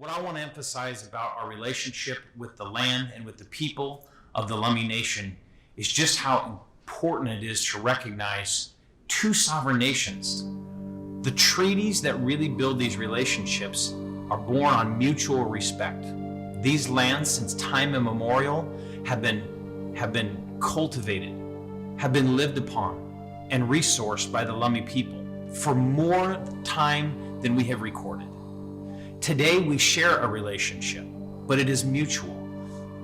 what I want to emphasize about our relationship with the land and with the people of the Lummi Nation is just how important it is to recognize two sovereign nations. The treaties that really build these relationships are born on mutual respect. These lands, since time immemorial, have been cultivated, have been lived upon, and resourced by the Lummi people for more time than we have recorded. Today, we share a relationship, but it is mutual.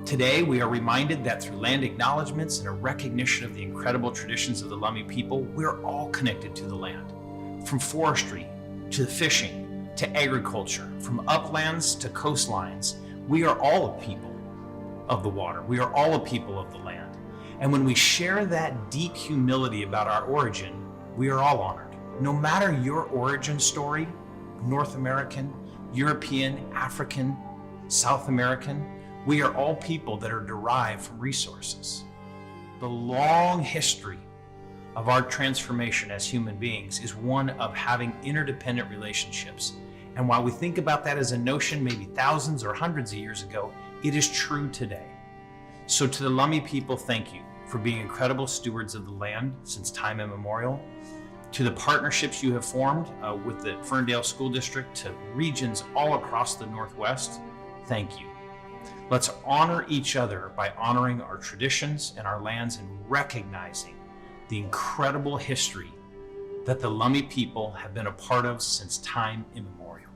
Today, we are reminded that through land acknowledgements and a recognition of the incredible traditions of the Lummi people, we're all connected to the land. From forestry to the fishing to agriculture, from uplands to coastlines, we are all a people of the water. We are all a people of the land. And when we share that deep humility about our origin, we are all honored. No matter your origin story, North American, European, African, South American, we are all people that are derived from resources. The long history of our transformation as human beings is one of having interdependent relationships. And while we think about that as a notion maybe thousands or hundreds of years ago, it is true today. So to the Lummi people, thank you for being incredible stewards of the land since time immemorial. To the partnerships you have formed with the Ferndale School District, to regions all across the Northwest, thank you. Let's honor each other by honoring our traditions and our lands and recognizing the incredible history that the Lummi people have been a part of since time immemorial.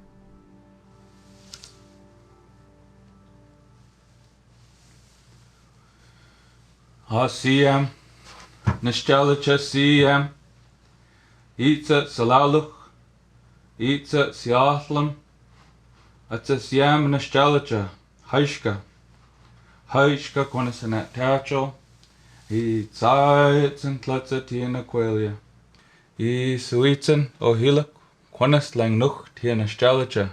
Hasiyam, Nishchalacha Siyam, Itza Salaluch, Itza Siathlam, Atza Siyam Nishchalacha, Haishka, Haishka Quanasanat Tacho, Itzaitzen Tlatza Tiena Quelia, Suitzen Ohilak, Quanas Lang Nuch Tiena Nishchalacha.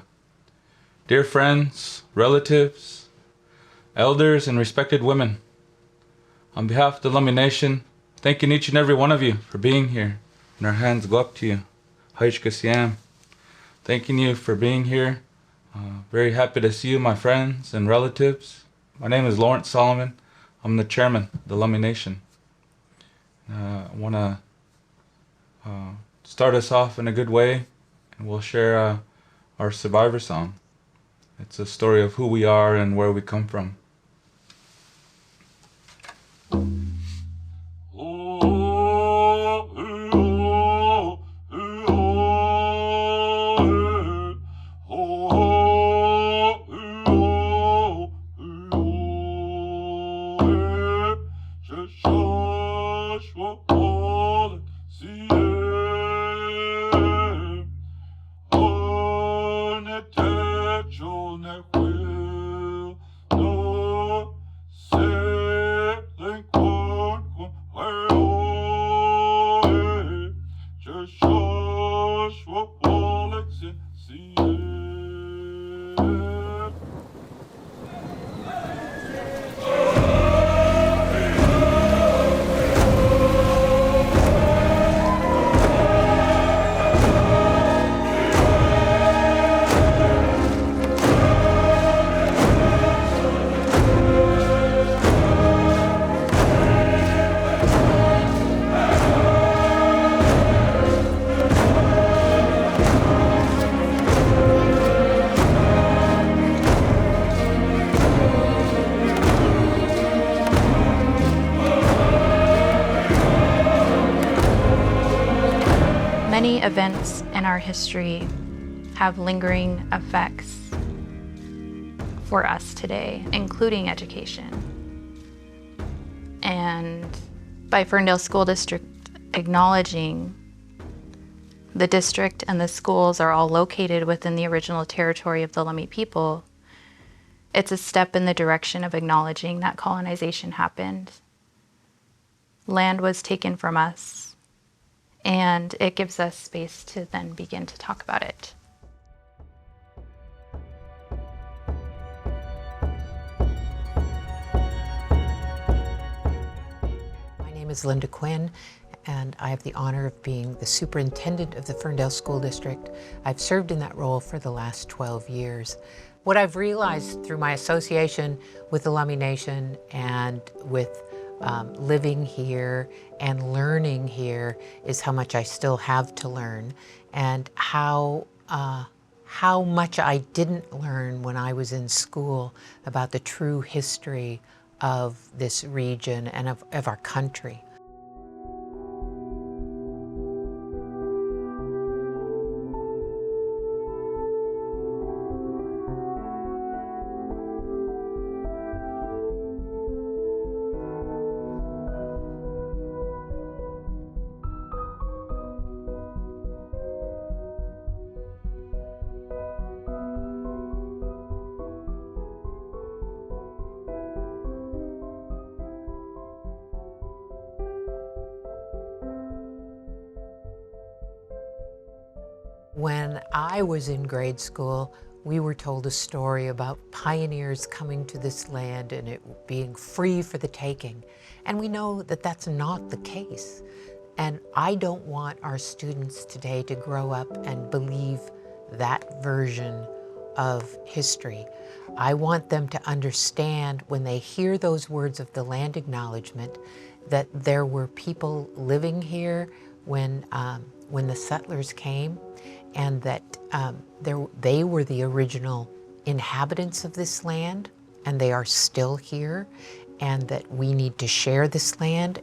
Dear friends, relatives, elders, and respected women, on behalf of the Lummi Nation, thanking each and every one of you for being here. And our hands go up to you. Haishka Siam. Thanking you for being here. Very happy to see you, my friends and relatives. My name is Lawrence Solomon. I'm the chairman of the Lummi Nation. I want to start us off in a good way, and we'll share our survivor song. It's a story of who we are and where we come from. Many events in our history have lingering effects for us today, including education. And by Ferndale School District acknowledging the district and the schools are all located within the original territory of the Lummi people, it's a step in the direction of acknowledging that colonization happened. Land was taken from us, and it gives us space to then begin to talk about it. My name is Linda Quinn, and I have the honor of being the superintendent of the Ferndale School District. I've served in that role for the last 12 years. What I've realized through my association with the Lummi Nation and with living here and learning here is how much I still have to learn, and how much I didn't learn when I was in school about the true history of this region and of our country. When I was in grade school, we were told a story about pioneers coming to this land and it being free for the taking. And we know that that's not the case. And I don't want our students today to grow up and believe that version of history. I want them to understand, when they hear those words of the land acknowledgement, that there were people living here when the settlers came, and that they were the original inhabitants of this land, and they are still here, and that we need to share this land.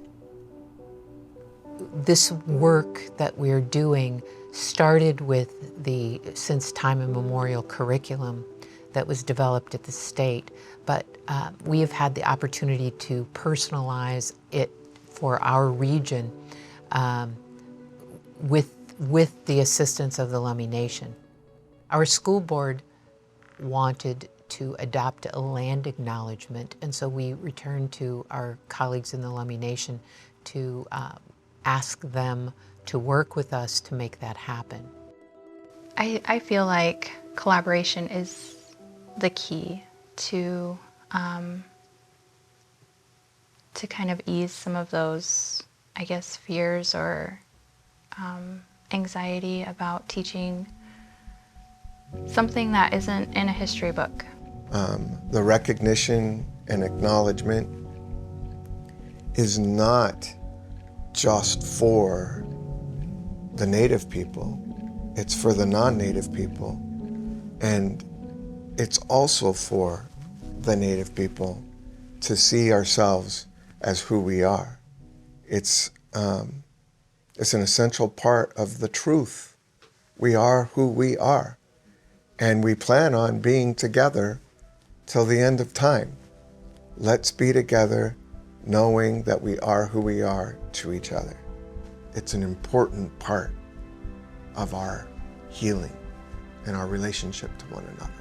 This work that we're doing started with the since time immemorial curriculum that was developed at the state, but we have had the opportunity to personalize it for our region with the assistance of the Lummi Nation. Our school board wanted to adopt a land acknowledgement, and so we returned to our colleagues in the Lummi Nation to ask them to work with us to make that happen. I feel like collaboration is the key to kind of ease some of those, I guess, fears or anxiety about teaching something that isn't in a history book. The recognition and acknowledgement is not just for the Native people, it's for the non-Native people, and it's also for the Native people to see ourselves as who we are. It's an essential part of the truth. We are who we are, and we plan on being together till the end of time. Let's be together knowing that we are who we are to each other. It's an important part of our healing and our relationship to one another.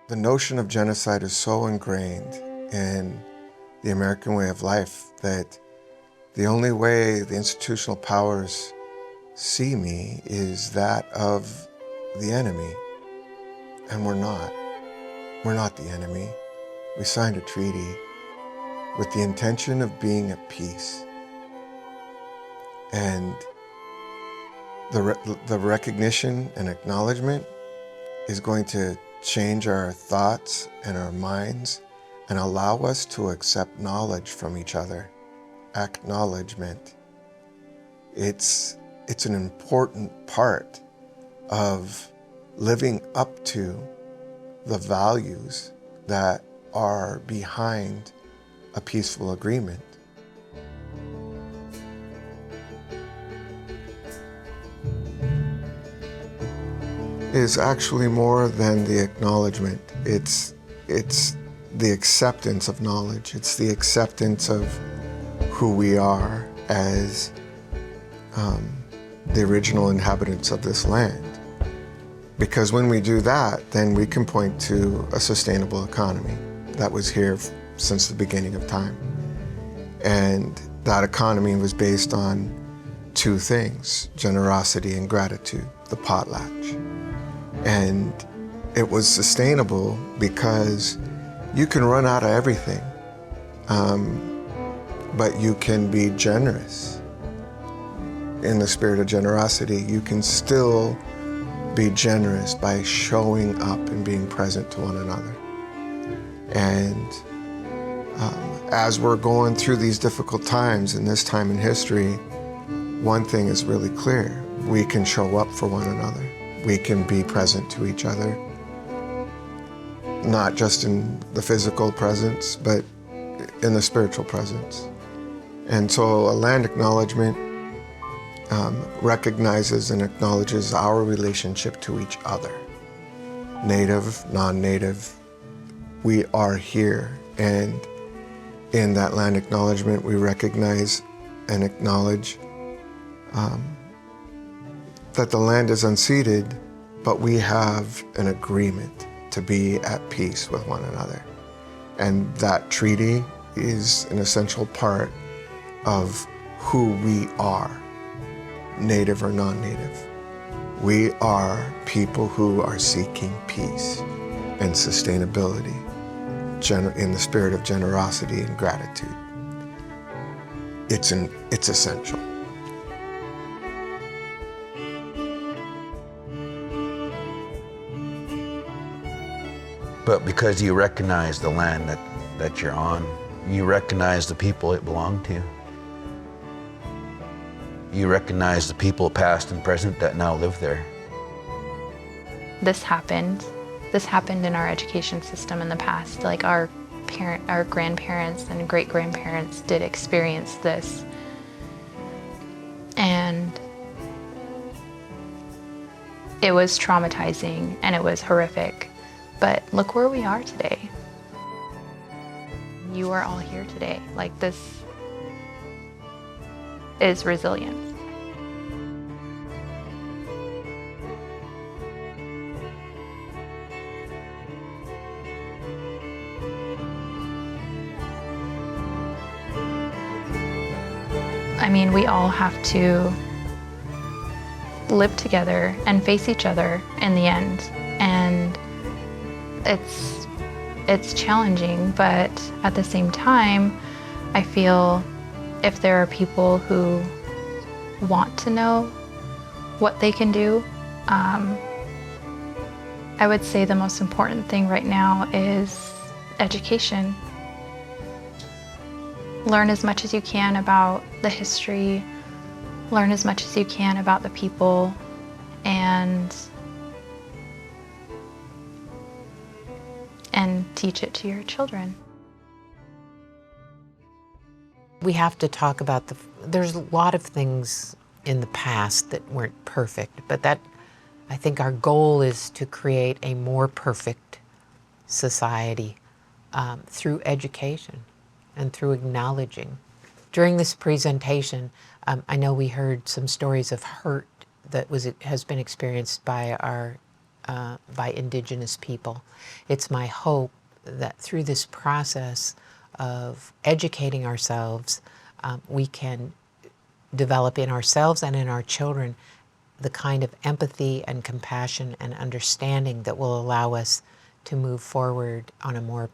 The notion of genocide is so ingrained in the American way of life that the only way the institutional powers see me is that of the enemy. And we're not. We're not the enemy. We signed a treaty with the intention of being at peace. And the recognition and acknowledgement is going to change our thoughts and our minds and allow us to accept knowledge from each other. Acknowledgement. It's an important part of living up to the values that are behind a peaceful agreement. Is actually more than the acknowledgement. It's the acceptance of knowledge. It's the acceptance of who we are as the original inhabitants of this land. Because when we do that, then we can point to a sustainable economy that was here since the beginning of time. And that economy was based on two things: generosity and gratitude, the potlatch. And it was sustainable because you can run out of everything, but you can be generous. In the spirit of generosity, you can still be generous by showing up and being present to one another. And as we're going through these difficult times in this time in history, one thing is really clear: we can show up for one another. We can be present to each other, not just in the physical presence, but in the spiritual presence. And so a land acknowledgement recognizes and acknowledges our relationship to each other. Native, non-native, we are here. And in that land acknowledgement, we recognize and acknowledge that the land is unceded, but we have an agreement to be at peace with one another. And that treaty is an essential part of who we are, native or non-native. We are people who are seeking peace and sustainability in the spirit of generosity and gratitude. It's essential. But because you recognize the land that you're on, you recognize the people it belonged to. You recognize the people past and present that now live there. This happened in our education system in the past. Like our grandparents and great-grandparents did experience this. And it was traumatizing and it was horrific. But look where we are today. You are all here today. Like, this is resilience. I mean, we all have to live together and face each other in the end. And it's challenging, but at the same time, I feel if there are people who want to know what they can do, I would say the most important thing right now is education. Learn as much as you can about the history, learn as much as you can about the people, and teach it to your children. We have to talk about there's a lot of things in the past that weren't perfect, but I think our goal is to create a more perfect society through education and through acknowledging. During this presentation, I know we heard some stories of hurt that has been experienced by by Indigenous people. It's my hope that through this process of educating ourselves, we can develop in ourselves and in our children the kind of empathy and compassion and understanding that will allow us to move forward on a more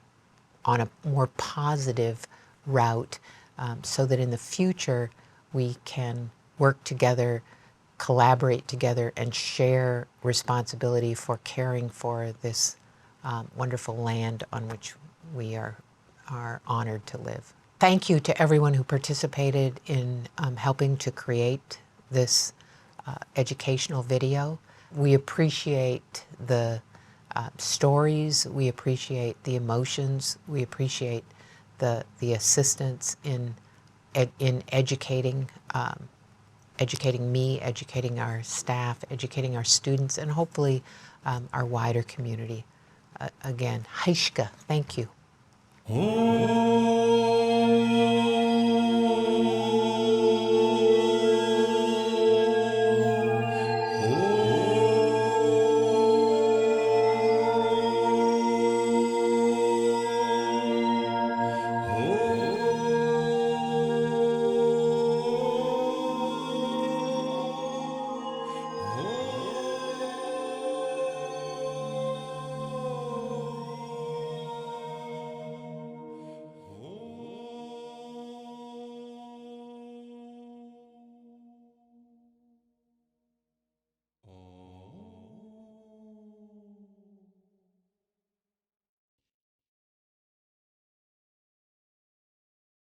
positive route, so that in the future we can work together, collaborate together, and share responsibility for caring for this wonderful land on which we are honored to live. Thank you to everyone who participated in helping to create this educational video. We appreciate the stories, we appreciate the emotions, we appreciate the assistance in educating, educating me, educating our staff, educating our students, and hopefully our wider community. Again, Haishka, thank you.